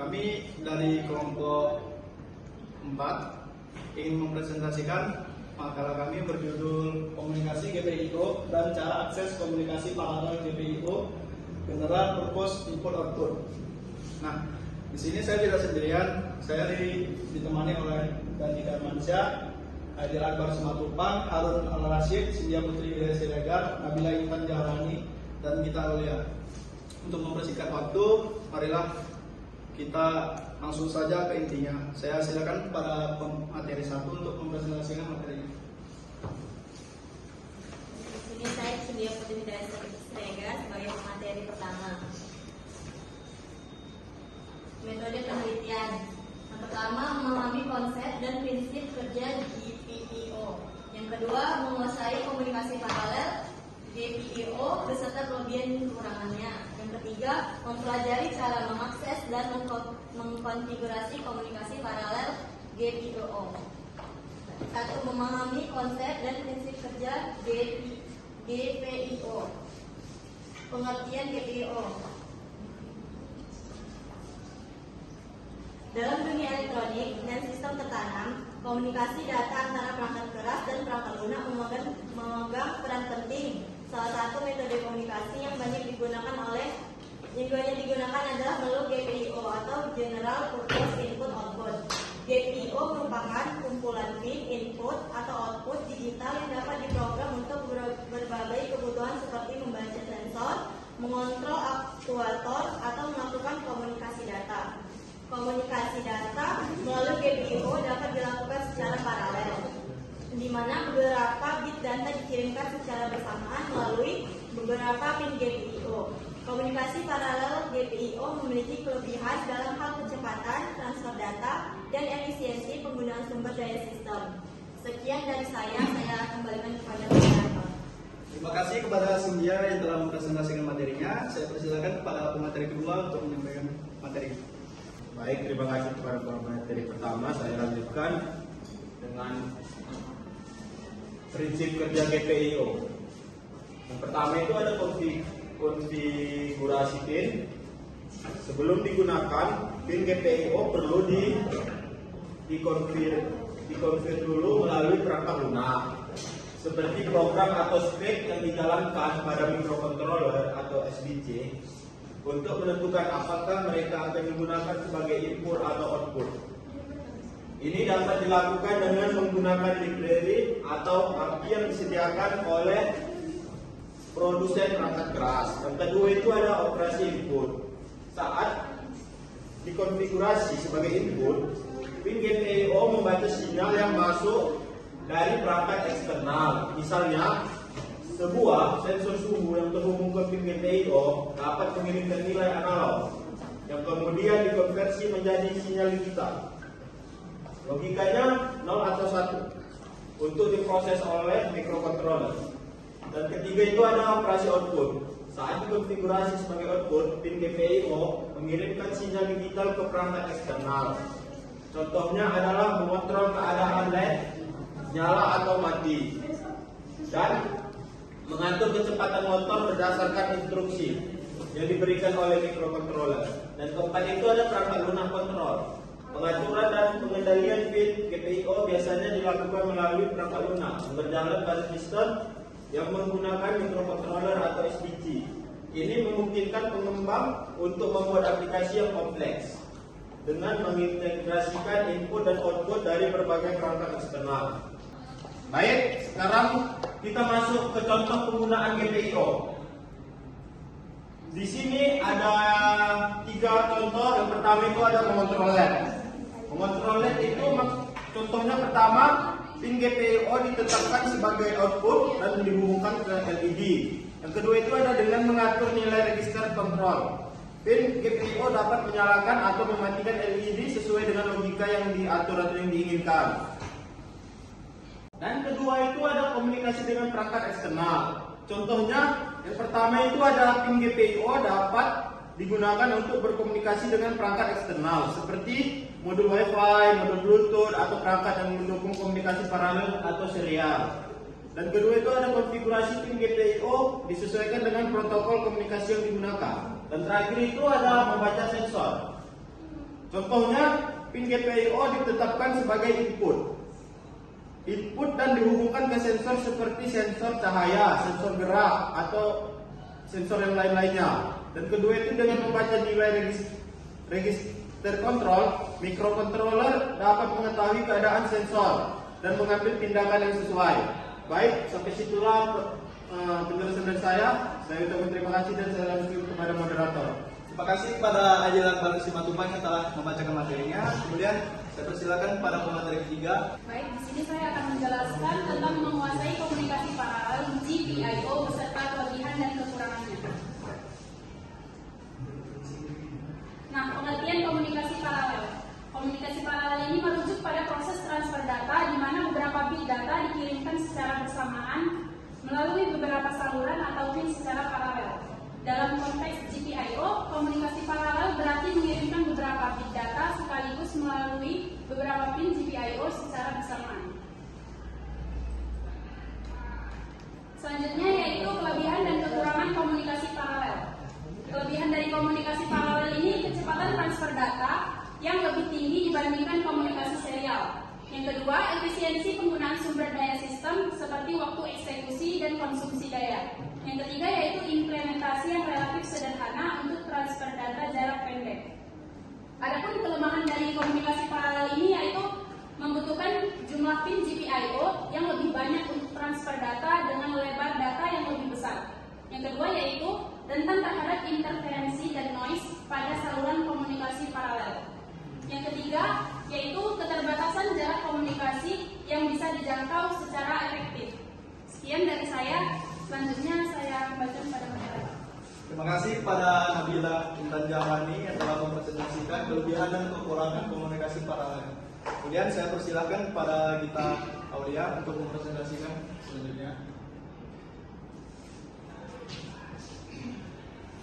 Kami dari kelompok 4 ingin mempresentasikan makalah kami berjudul Komunikasi GPIO dan Cara Akses Komunikasi Paralel GPIO General Purpose Input Output. Nah, di sini saya tidak sendirian, saya ditemani oleh Dandi Darmansyah, Adil Akbar Simatupang, Harun Al-Rashid, Cynthia Putri Widya Siregar, Nabila Intan Jahrani, dan Gita Aulia. Untuk mempersingkat waktu, marilah kita langsung saja ke intinya. Saya silakan kepada materi 1 untuk mempresentasikan materinya. Di sini saya Cynthia Putri Widya Siregar sebagai materi pertama. Metode penelitian. Yang pertama, memahami konsep dan prinsip kerja GPIO. Yang kedua, menguasai komunikasi paralel GPIO beserta kelebihan dan kekurangannya. Yang ketiga, mempelajari cara mengakses dan mengkonfigurasi komunikasi paralel GPIO. 1. Memahami konsep dan prinsip kerja GPIO. Pengertian GPIO. Dalam dunia elektronik dan sistem tertanam, komunikasi data antara perangkat keras dan perangkat lunak memegang peran penting. Salah satu metode komunikasi yang banyak digunakan adalah melalui GPIO atau General Purpose Input Output. GPIO merupakan kumpulan pin input atau output digital yang dapat diprogram untuk berbagai kebutuhan seperti membaca sensor, mengontrol aktuator, atau melakukan komunikasi data. Komunikasi data melalui GPIO dapat dilakukan secara paralel, di mana beberapa bit data dikirimkan secara bersamaan melalui beberapa pin GPIO. Komunikasi paralel GPIO memiliki kelebihan dalam hal kecepatan transfer data dan efisiensi penggunaan sumber daya sistem. Sekian dari saya kembalikan kepada moderator. Terima kasih kepada Cynthia yang telah mempresentasikan materinya. Saya persilakan kepada pemateri kedua untuk menyampaikan materi. Baik, terima kasih kepada pemateri pertama. Saya lanjutkan dengan prinsip kerja GPIO. Yang pertama itu ada konfigurasi pin. Sebelum digunakan, pin GPIO perlu dikonfigurasi dulu melalui perangkat lunak, seperti program atau script yang dijalankan pada microcontroller atau SBC untuk menentukan apakah mereka akan digunakan sebagai input atau output. Ini dapat dilakukan dengan menggunakan library atau API yang disediakan oleh produsen perangkat keras. Yang kedua itu ada operasi input. Saat dikonfigurasi sebagai input, pin GPIO membaca sinyal yang masuk dari perangkat eksternal. Misalnya, sebuah sensor suhu yang terhubung ke pin GPIO dapat mengirimkan nilai analog yang kemudian dikonversi menjadi sinyal digital. Logikanya 0 atau 1 untuk diproses oleh microcontroller. Dan ketiga itu ada operasi output. Saat dikonfigurasi sebagai output, pin GPIO mengirimkan sinyal digital ke perangkat eksternal. Contohnya adalah mengontrol keadaan LED nyala atau mati dan mengatur kecepatan motor berdasarkan instruksi yang diberikan oleh microcontroller. Dan keempat itu ada perangkat lunak kontrol. Pengaturan dan pengendalian pin GPIO biasanya dilakukan melalui perangkat lunak yang berjalan pada sistem yang menggunakan microcontroller atau SBC. Ini memungkinkan pengembang untuk membuat aplikasi yang kompleks dengan mengintegrasikan input dan output dari berbagai perangkat eksternal. Baik, sekarang kita masuk ke contoh penggunaan GPIO. Di sini ada 3 contoh. Yang pertama itu ada mengontrol LED. Mengontrol LED itu contohnya pertama, pin GPIO ditetapkan sebagai output dan dihubungkan ke LED. Yang kedua itu ada dengan mengatur nilai register kontrol. Pin GPIO dapat menyalakan atau mematikan LED sesuai dengan logika yang diatur atau yang diinginkan. Dan kedua itu ada komunikasi dengan perangkat eksternal. Contohnya, yang pertama itu ada pin GPIO dapat digunakan untuk berkomunikasi dengan perangkat eksternal seperti modul Wi-Fi, modul Bluetooth, atau perangkat yang mendukung komunikasi paralel atau serial. Dan kedua itu ada konfigurasi pin GPIO disesuaikan dengan protokol komunikasi yang digunakan. Dan terakhir itu ada membaca sensor. Contohnya, pin GPIO ditetapkan sebagai input. Input dan dihubungkan ke sensor seperti sensor cahaya, sensor gerak, atau sensor yang lain-lainnya. Dan kedua itu dengan membaca nilai register kontrol, microcontroller dapat mengetahui keadaan sensor dan mengambil tindakan yang sesuai. Baik, sampai situlah penjelasan dari saya. Saya ucapkan terima kasih dan saya lanjutkan kepada moderator. Terima kasih kepada Ajelan Banu Simatupang yang telah membacakan materinya. Kemudian saya persilakan pada pemateri ketiga. Baik, di sini saya akan menjelaskan tentang menguasai komunikasi paralel GPIO beserta kelebihan dan kekurangannya. Nah, pengertian komunikasi paralel. Komunikasi paralel ini merujuk pada proses transfer data di mana beberapa bit data dikirimkan secara bersamaan melalui beberapa saluran atau pin secara paralel. Dalam konteks GPIO, komunikasi paralel berarti mengirimkan beberapa bit data sekaligus melalui beberapa pin GPIO secara bersamaan. Selanjutnya yaitu kelebihan dan kekurangan komunikasi paralel. Kelebihan dari komunikasi paralel ini kecepatan transfer data yang lebih tinggi dibandingkan komunikasi serial. Yang kedua, efisiensi penggunaan sumber daya sistem seperti waktu eksekusi dan konsumsi daya. Yang ketiga yaitu implementasi yang relatif sederhana untuk transfer data jarak pendek. Adapun kelemahan dari komunikasi paralel ini yaitu membutuhkan jumlah pin GPIO yang lebih banyak untuk transfer data dengan lebar data yang lebih besar. Yang kedua yaitu rentan terhadap interferensi dan noise pada saluran komunikasi paralel. Yang ketiga yaitu keterbatasan jarak komunikasi yang bisa dijangkau secara efektif. Sekian dari saya. Selanjutnya saya membaca pada masyarakat. Terima kasih kepada Nabila Intan Jamani yang telah mempresentasikan kelebihan dan kekurangan komunikasi paralel. Kemudian saya persilahkan kepada Gita Aulia untuk mempresentasikan selanjutnya.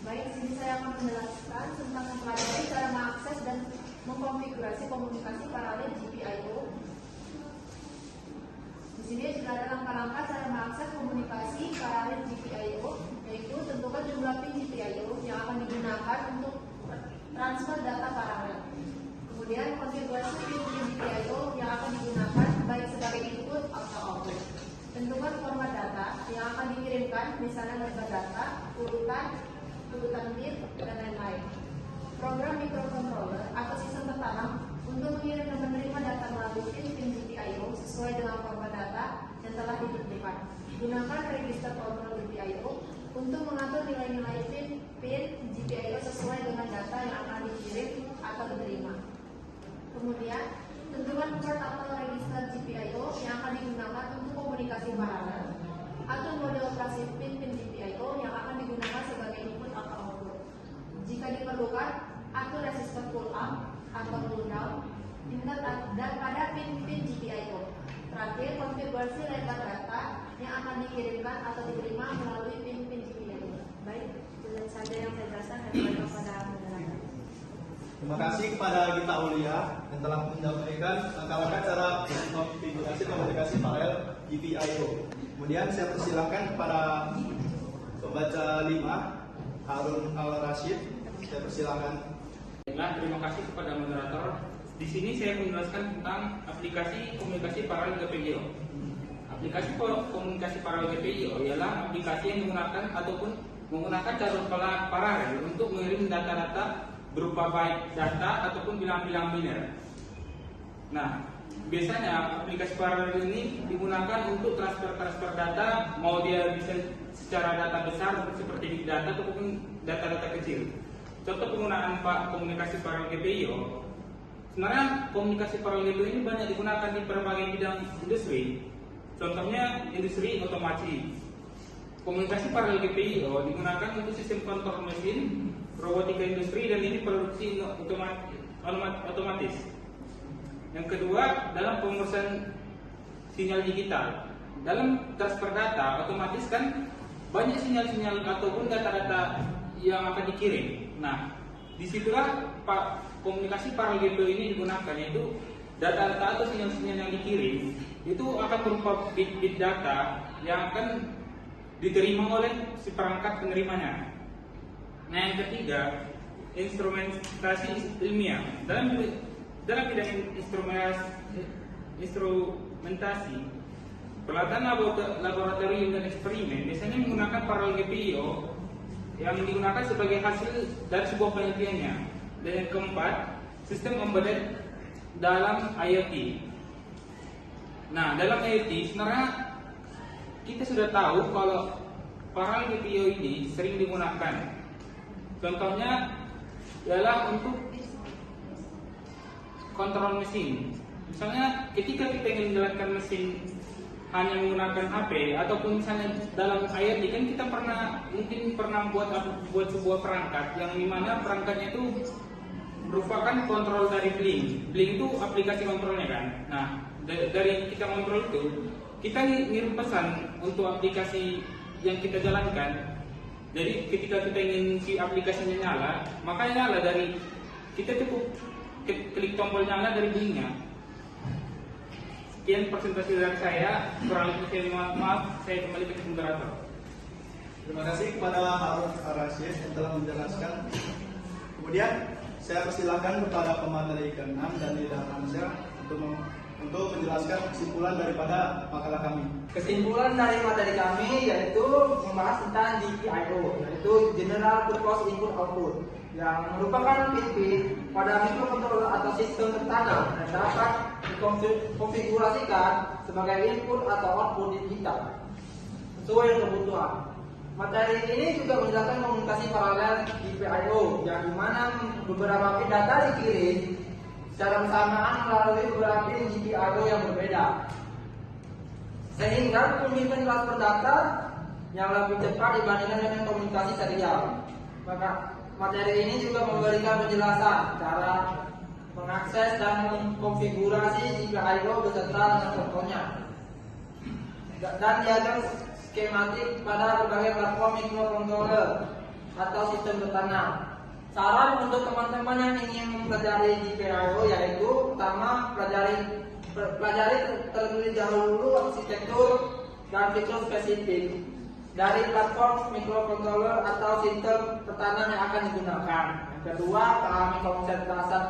Baik, sini saya akan menjelaskan tentang mempelajari cara mengakses dan mengkonfigurasi komunikasi paralel GPIO. Di sini sudah ada langkah-langkah cara mengakses komunikasi paralel GPIO, yaitu tentukan jumlah pin GPIO yang akan digunakan untuk transfer data paralel. Kemudian konfigurasi pin GPIO yang akan digunakan baik sebagai input atau output. Tentukan format data yang akan dikirimkan, misalnya lebar data, urutan bit, dan lain-lain. Program microcontroller atau sistem tertanam untuk mengirim dan menerima data melalui pin GPIO sesuai dengan format data yang telah ditentukan. Gunakan register kontrol GPIO untuk mengatur nilai-nilai pin GPIO sesuai dengan data yang akan dikirim atau diterima. Kemudian, tentukan port atau register GPIO yang akan digunakan untuk komunikasi paralel. Atur mode operasi pin GPIO yang akan digunakan sebagai input atau output. Jika diperlukan, atur resistor pull up atau pull down dan pada pin GPIO. Terakhir, konfigurasi lebar data yang akan dikirimkan atau diterima melalui pin GPIO. Baik, itu saja yang saya jelaskan dan kepada moderator. Terima kasih kepada Gita Aulia yang telah menyampaikan langkah-langkah cara konfigurasi komunikasi paralel GPIO. Kemudian saya persilahkan kepada pembaca 5 Harun Al-Rashid. Saya persilahkan. Terima kasih kepada moderator. Di sini saya menjelaskan tentang aplikasi komunikasi paralel GPIO. Aplikasi komunikasi paralel GPIO ialah aplikasi yang menggunakan ataupun menggunakan jalur paralel untuk mengirim data-data berupa byte data ataupun bilang-bilang biner. Nah, biasanya aplikasi paralel ini digunakan untuk transfer data, mau dia bisa secara data besar seperti big data ataupun data-data kecil. Contoh penggunaan komunikasi paralel GPIO. Sebenarnya komunikasi paralel GPIO ini banyak digunakan di berbagai bidang industri. Contohnya industri otomotif. Komunikasi paralel GPIO digunakan untuk sistem kontrol mesin, robotika industri, dan ini produksi otomatis. Yang kedua, dalam pengurusan sinyal digital. Dalam transfer data, otomatis kan banyak sinyal-sinyal ataupun data-data yang akan dikirim. Nah, disitulah komunikasi paralel GPIO ini digunakan, yaitu data-data atau sinyal-sinyal yang dikirim itu akan berupa bit data yang akan diterima oleh si perangkat penerimanya. Nah, yang ketiga, instrumentasi ilmiah. Dalam bidang instrumentasi, peralatan laboratorium dan eksperimen biasanya menggunakan paralel GPIO yang digunakan sebagai hasil dari sebuah penelitiannya. Dan yang keempat, sistem embedded dalam IoT. Nah, dalam IoT sebenarnya kita sudah tahu kalau paralel GPIO ini sering digunakan. Contohnya ialah untuk kontrol mesin. Misalnya ketika kita ingin menjalankan mesin hanya menggunakan HP ataupun misalnya dalam IoT kan kita mungkin pernah buat sebuah perangkat yang dimana perangkatnya itu merupakan kontrol dari Blink. Blink itu aplikasi kontrolnya kan. Nah, dari kita kontrol itu kita ngirim pesan untuk aplikasi yang kita jalankan. Jadi ketika kita ingin si aplikasinya nyala, maka nyala dari kita cukup klik tombol nyala dari Blinknya. Sekian presentasi dari saya, kurang lebih saya maaf, saya kembali ke moderator. Terima kasih kepada Harun Arasyid yang telah menjelaskan. Kemudian saya persilakan kepada pemateri ke-6 dan Lidah Ramsyah untuk menjelaskan kesimpulan daripada makalah kami. Kesimpulan dari materi kami yaitu membahas tentang GPIO, yaitu General Purpose Input Output, yang merupakan PIN pada mikrokontroler atau sistem tertanam yang dapat dikonfigurasikan sebagai input atau output digital sesuai kebutuhan. Materi ini juga menjelaskan komunikasi paralel GPIO, yang dimana beberapa pin data dikirim secara bersamaan melalui beberapa pin GPIO yang berbeda, sehingga pemilihan transfer data yang lebih cepat dibandingkan dengan komunikasi serial. Maka materi ini juga memberikan penjelasan cara mengakses dan mengkonfigurasi GPIO beserta dengan contohnya, dan diagram skematik pada berbagai platform mikrokontroler atau sistem tertanam. Saran untuk teman-teman yang ingin mempelajari GPIO yaitu pertama pelajari terlebih dahulu arsitektur dan fitur spesifik dari platform mikrokontroler atau sistem tertanam yang akan digunakan. Yang kedua, pahami konsep dasar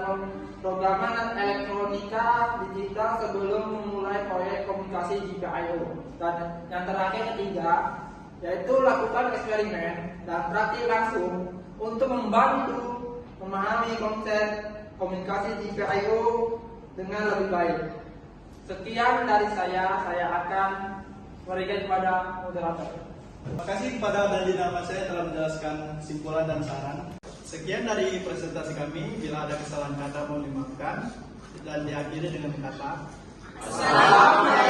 programan elektronika digital sebelum memulai proyek komunikasi GPIO. Dan yang terakhir, ketiga, yaitu lakukan eksperimen dan praktik langsung untuk membantu memahami konsep komunikasi GPIO dengan lebih baik. Sekian dari saya akan berikan kepada moderator. Terima kasih kepada Dalina Masya yang telah menjelaskan kesimpulan dan saran. Sekian dari presentasi kami. Bila ada kesalahan kata mohon dimaafkan, dan diakhiri dengan kata Assalamualaikum.